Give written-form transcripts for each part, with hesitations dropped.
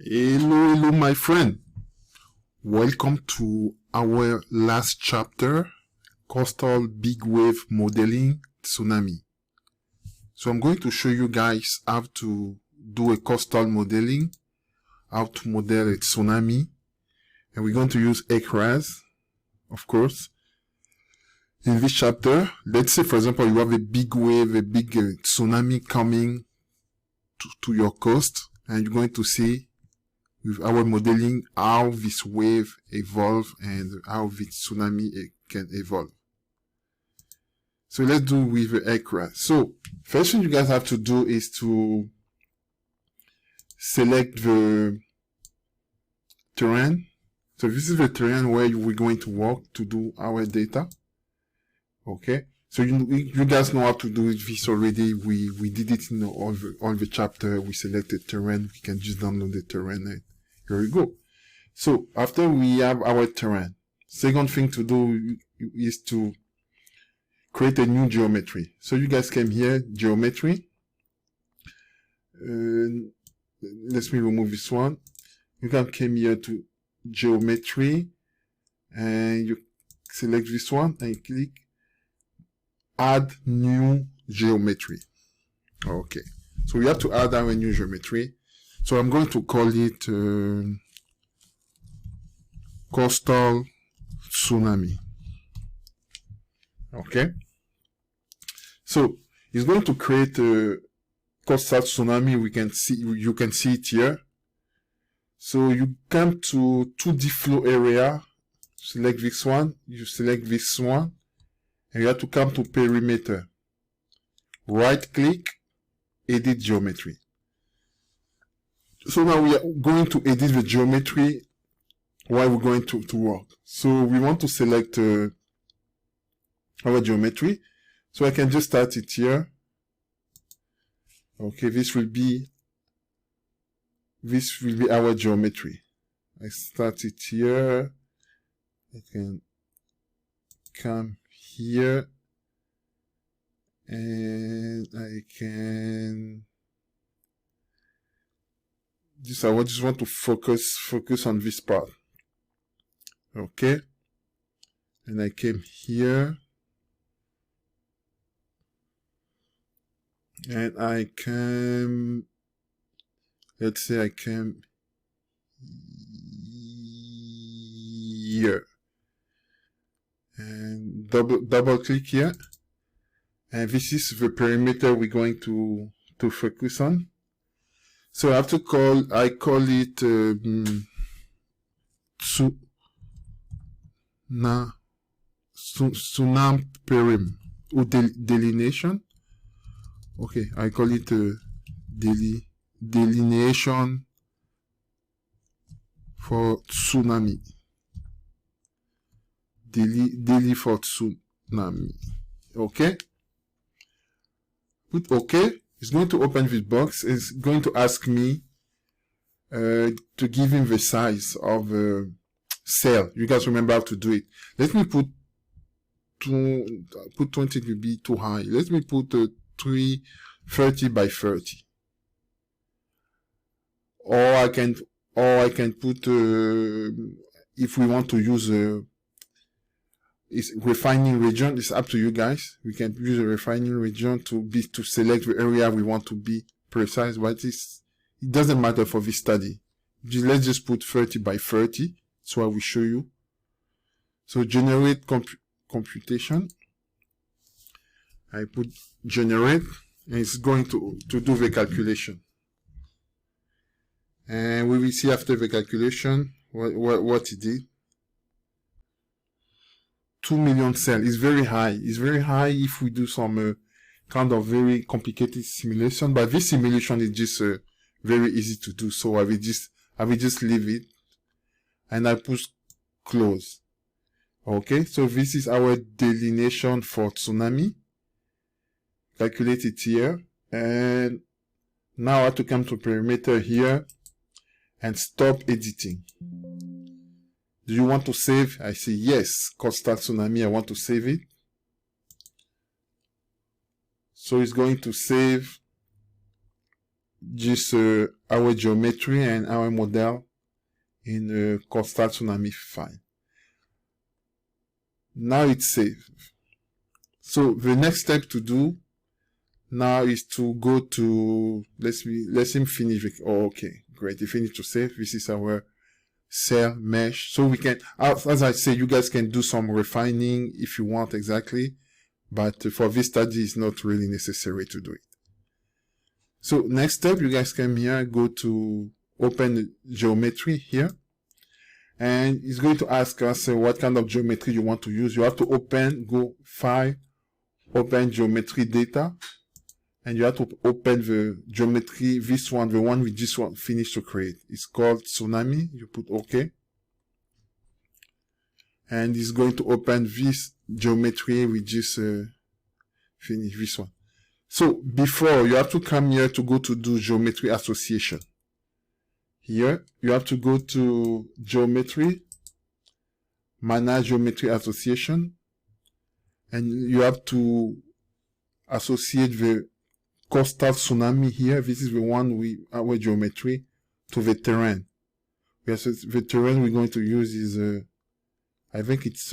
Hello my friend. Welcome to our last chapter, Coastal Big Wave Modeling Tsunami. So I'm going to show you guys how to do a coastal modeling, how to model a tsunami, and we're going to use HEC-RAS, of course. In this chapter, let's say for example you have a big wave, a big tsunami coming to your coast, and you're going to see with our modeling how this wave evolve and how this tsunami can evolve. So let's do with the HEC-RAS. So first thing you guys have to do is to select the terrain. So this is the terrain where we're going to work to do our data. Okay, so you guys know how to do this already. We did it in all the chapter. We selected terrain. We can just download the terrain, and here we go. So after we have our terrain, second thing to do is to create a new geometry. So you guys came here, geometry. Let me remove this one. You can come here to geometry, and you select this one and click add new geometry. Okay, so we have to add our new geometry. So I'm going to call it Coastal Tsunami. Okay, so it's going to create a coastal tsunami. You can see it here. So you come to 2D flow area, select this one, you select this one, and you have to come to perimeter. Right click, edit geometry. So now we are going to edit the geometry while we're going to work. So we want to select our geometry. So I can just start it here. Okay, this will be our geometry. I start it here. I can come here, and I can I just want to focus on this part. Okay, and I came here, and I came, let's say I came here, and double click here, and this is the perimeter we're going to focus on. So I call it Tsunami perim or delineation. Okay, I call it delineation for tsunami. Daily for tsunami. Okay. Put OK. It's going to open this box. It's going to ask me to give him the size of the cell. You guys remember how to do it. Let me put 20 will be too high. Let me put 30 by 30. Or I can put if we want to use is refining region. It's up to you guys. We can use a refining region to select the area we want to be precise, but it doesn't matter for this study. Let's just put 30 by 30. That's what we show you. So generate computation. I put generate, and it's going to do the calculation. And we will see after the calculation what it did. 2 million cells is very high. It's very high if we do some kind of very complicated simulation, but this simulation is just very easy to do. So I will just leave it, and I push close. Okay, so this is our delineation for tsunami. Calculate it here, and now I have to come to perimeter here and stop editing. Do you want to save? I say yes. Coastal tsunami, I want to save it. So it's going to save just our geometry and our model in coastal tsunami file. Now it's saved. So the next step to do now is to go to, let him finish. Okay, great. He finished to save. This is our cell mesh. So we can, as I say, you guys can do some refining if you want exactly, but for this study, it's not really necessary to do it. So next step, you guys come here, go to open the geometry here, and it's going to ask us what kind of geometry you want to use. You have to open, go File, open geometry data, and you have to open the geometry, this one, the one we just finished to create. It's called Tsunami. You put OK. And it's going to open this geometry we just finished, this one. So before, you have to come here to go to do geometry association. Here, you have to go to geometry, manage geometry association, and you have to associate the coastal tsunami here. This is the one our geometry to the terrain. Yes, the terrain we're going to use is, I think it's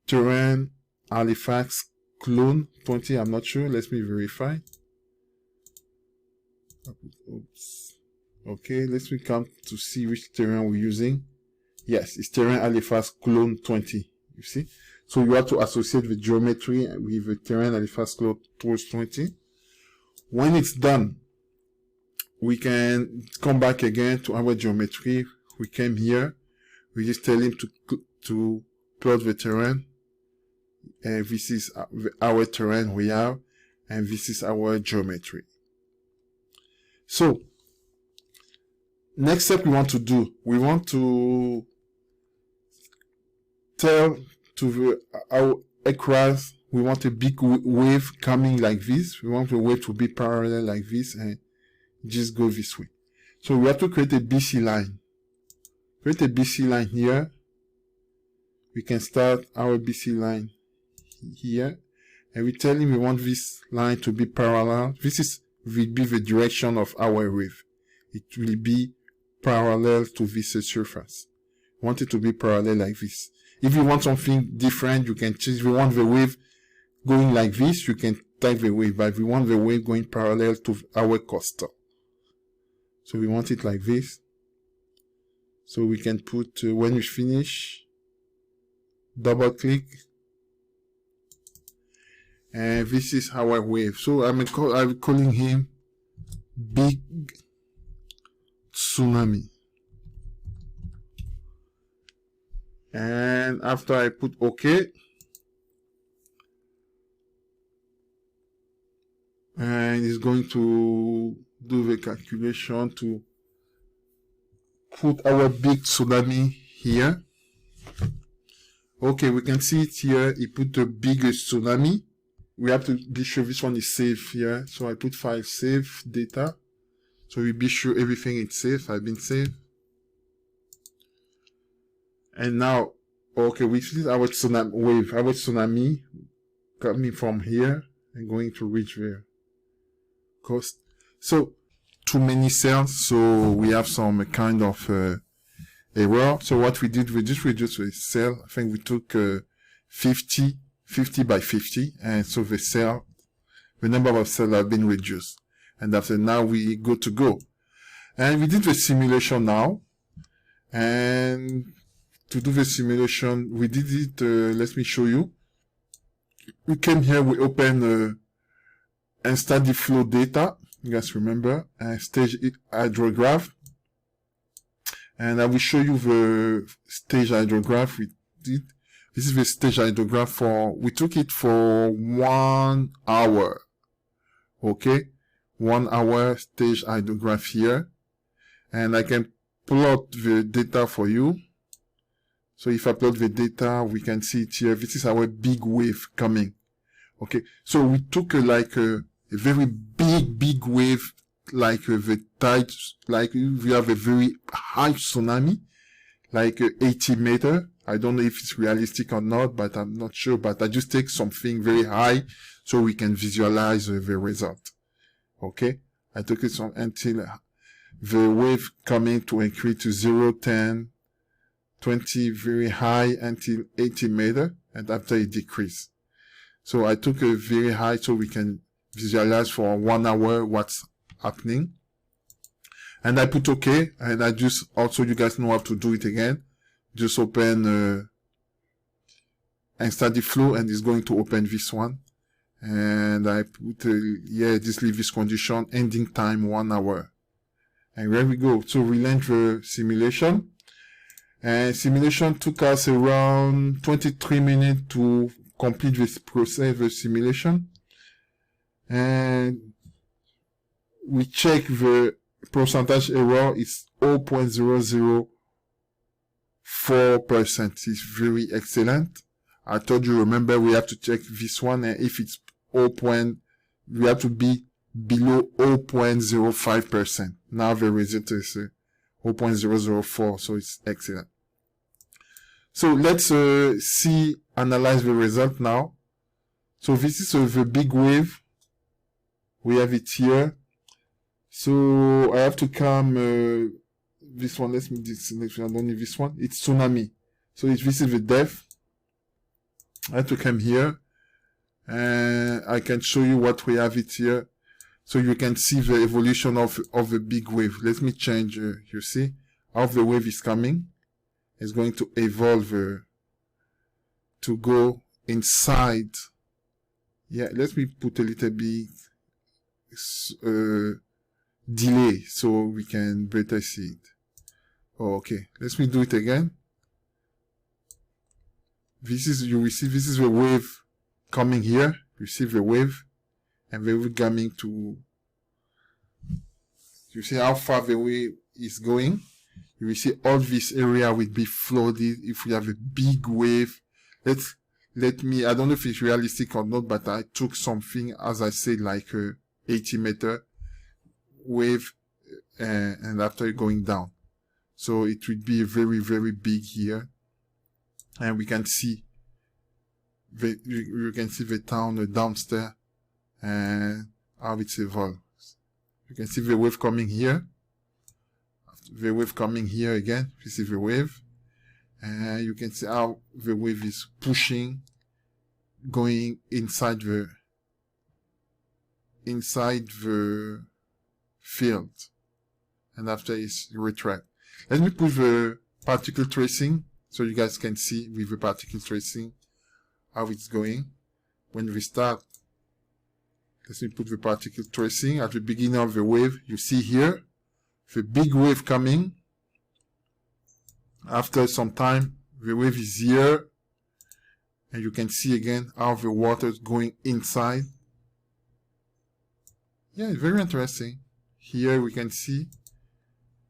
terrain Halifax clone 20. I'm not sure. Let me verify. Oops. Okay, let's come to see which terrain we're using. Yes, it's terrain Halifax clone 20. You see? So you have to associate the geometry with the terrain Halifax clone 20. When it's done, we can come back again to our geometry. We came here. We just tell him to plot the terrain. And this is our terrain we have. And this is our geometry. So, next step we want to do, we want to tell to our HEC-RAS, we want a big wave coming like this. We want the wave to be parallel like this and just go this way. So we have to create a BC line. Create a BC line here. We can start our BC line here. And we tell him we want this line to be parallel. This will be the direction of our wave. It will be parallel to this surface. We want it to be parallel like this. If you want something different, you can change. If you want the wave going like this, you can type the wave. But if we want the wave going parallel to our coastal. So we want it like this. So we can put, when we finish, double click. And this is our wave. So I'm calling him Big Tsunami. And after I put OK, and it's going to do the calculation to put our big tsunami here. Okay, we can see it here. He put the biggest tsunami. We have to be sure this one is safe here. So I put file save data. So we be sure everything is safe. I've been saved. And now, okay, we see our tsunami wave, our tsunami coming from here and going to reach there. Coast. So, too many cells, so we have some kind of error. So what we did, we just reduced the cell. I think we took 50 by 50, and so the number of cells have been reduced. And after now we good to go. And we did the simulation now. And to do the simulation, we did it, let me show you. We came here, we open and study flow data. You guys remember, stage hydrograph. And I will show you the stage hydrograph we did. This is the stage hydrograph we took it for 1 hour. Okay. 1 hour stage hydrograph here. And I can plot the data for you. So if I plot the data, we can see it here. This is our big wave coming. Okay. So we took a very big wave, like the tide, like we have a very high tsunami, like 80 meter. I don't know if it's realistic or not, but I'm not sure. But I just take something very high so we can visualize the result. Okay. I took it until the wave coming to increase to 0, 10, 20, very high until 80 meter, and after it decreased. So I took a very high so we can visualize for 1 hour what's happening. And I put OK, and I just, also you guys know how to do it again. Just open and start the flow, and it's going to open this one. And I put, just leave this condition, ending time 1 hour. And there we go. So we launch the simulation. And simulation took us around 23 minutes to complete this process, the simulation. And we check the percentage error is 0.004%. It's very excellent. I told you, remember, we have to check this one, and if it's we have to be below 0.05%. Now the result is 0.004, so it's excellent. So let's analyze the result now. So this is the big wave. We have it here. So I have to come this one. Let me select. I don't need this one. It's Tsunami. So this is the depth. I have to come here, and I can show you what we have it here, so you can see the evolution of the big wave. Let me change. You see how the wave is coming. It's going to evolve to go inside. Yeah, let me put a little bit delay so we can better see it. Oh, okay, let me do it again. This is, you will see, this is the wave coming here. You see the wave, and the wave coming to, you see how far the wave is going. You will see all this area will be flooded if we have a big wave. Let me, I don't know if it's realistic or not, but I took something, as I said, like 80 meter wave, and after going down. So it will be very, very big here. And we can see you can see the town downstairs and how it's evolved. You can see the wave coming here. The wave coming here again. This is the wave. And you can see how the wave is pushing, going inside the field. And after it's retract. Let me put the particle tracing, so you guys can see with the particle tracing how it's going. When we start, let me put the particle tracing at the beginning of the wave. You see here the big wave coming. After some time, the wave is here, and you can see again how the water is going inside. Yeah, it's very interesting. Here we can see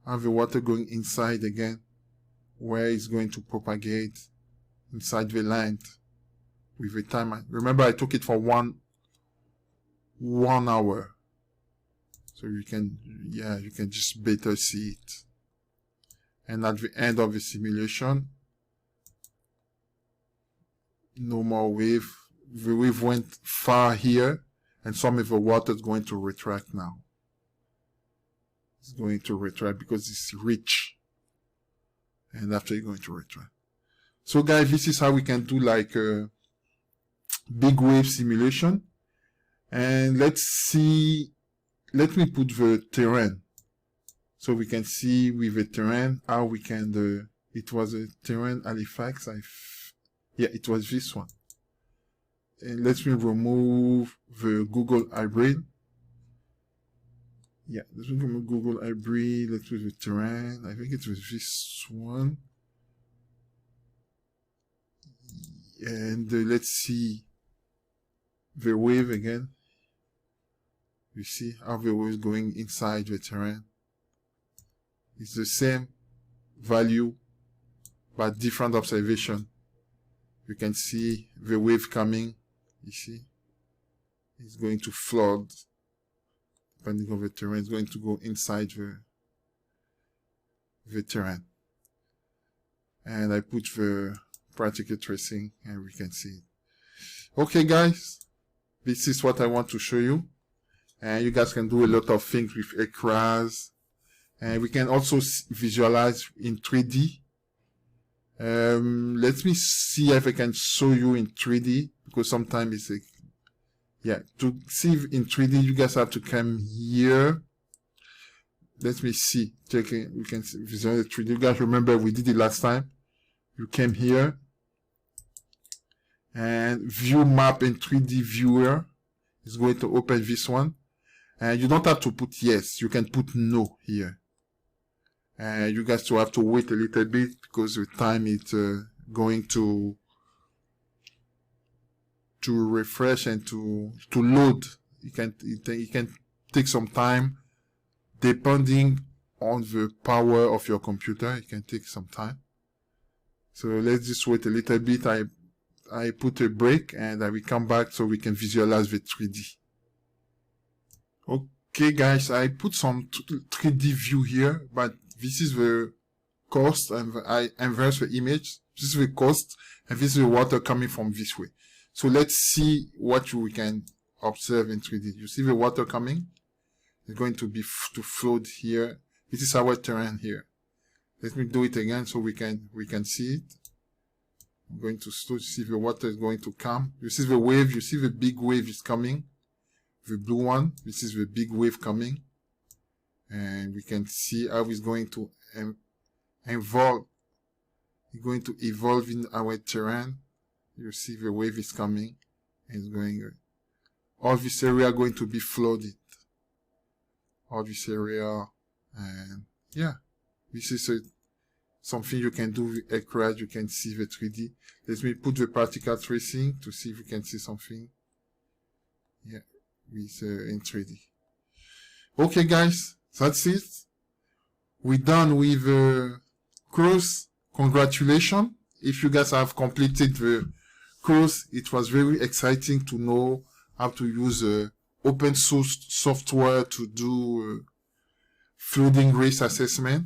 how the water going inside again, where it's going to propagate inside the land with the time. Remember, I took it for one hour, so you can just better see it. And at the end of the simulation, no more wave. The wave went far here, and some of the water is going to retract now. It's going to retract because it's rich. And after you're going to retract. So guys, this is how we can do like a big wave simulation. And let's see, let me put the terrain. So we can see with the terrain how we can, it was a terrain Halifax. Yeah, it was this one. And let me remove the Google Hybrid. Yeah, let's remove Google Hybrid. Let's do the terrain. I think it was this one. And let's see the wave again. You see how the wave is going inside the terrain. It's the same value, but different observation. You can see the wave coming. You see, it's going to flood. Depending on the terrain, it's going to go inside the terrain. And I put the particle tracing, and we can see it. Okay, guys, this is what I want to show you. And you guys can do a lot of things with HEC-RAS. And we can also visualize in 3D. Let me see if I can show you in 3D, because sometimes it's like, yeah, to see in 3D, you guys have to come here. Let me see. We can visualize 3D. You guys remember we did it last time. You came here and view map in 3D viewer is going to open this one. And you don't have to put yes. You can put no here. And you guys will have to wait a little bit because the time it's going to refresh and to load. It can take some time depending on the power of your computer. It can take some time. So let's just wait a little bit. I put a break and I will come back so we can visualize the 3D. Okay guys, I put some 3D view here, but this is the coast, and I inverse the image. This is the coast, and this is the water coming from this way. So let's see what we can observe in 3D. You see the water coming? It's going to be to float here. This is our terrain here. Let me do it again so we can see it. I'm going to see the water is going to come. You see the wave. You see the big wave is coming. The blue one. This is the big wave coming. And we can see how it's going to evolve. It's going to evolve in our terrain. You see the wave is coming. And it's going. All this area going to be flooded. All this area. And yeah. This is something you can do with HEC-RAS. You can see the 3D. Let me put the particle tracing to see if we can see something. Yeah. With in 3D. Okay guys. That's it. We're done with the course. Congratulations. If you guys have completed the course, it was very exciting to know how to use open source software to do flooding risk assessment.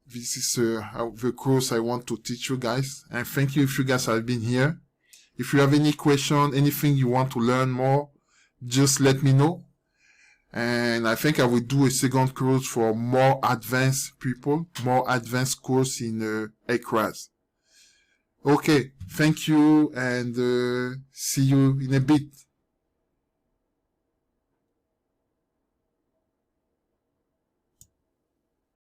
This is the course I want to teach you guys. And thank you if you guys have been here. If you have any question, anything you want to learn more, just let me know. And I think I will do a second course for more advanced people, more advanced course in HEC-RAS. Okay, thank you and see you in a bit.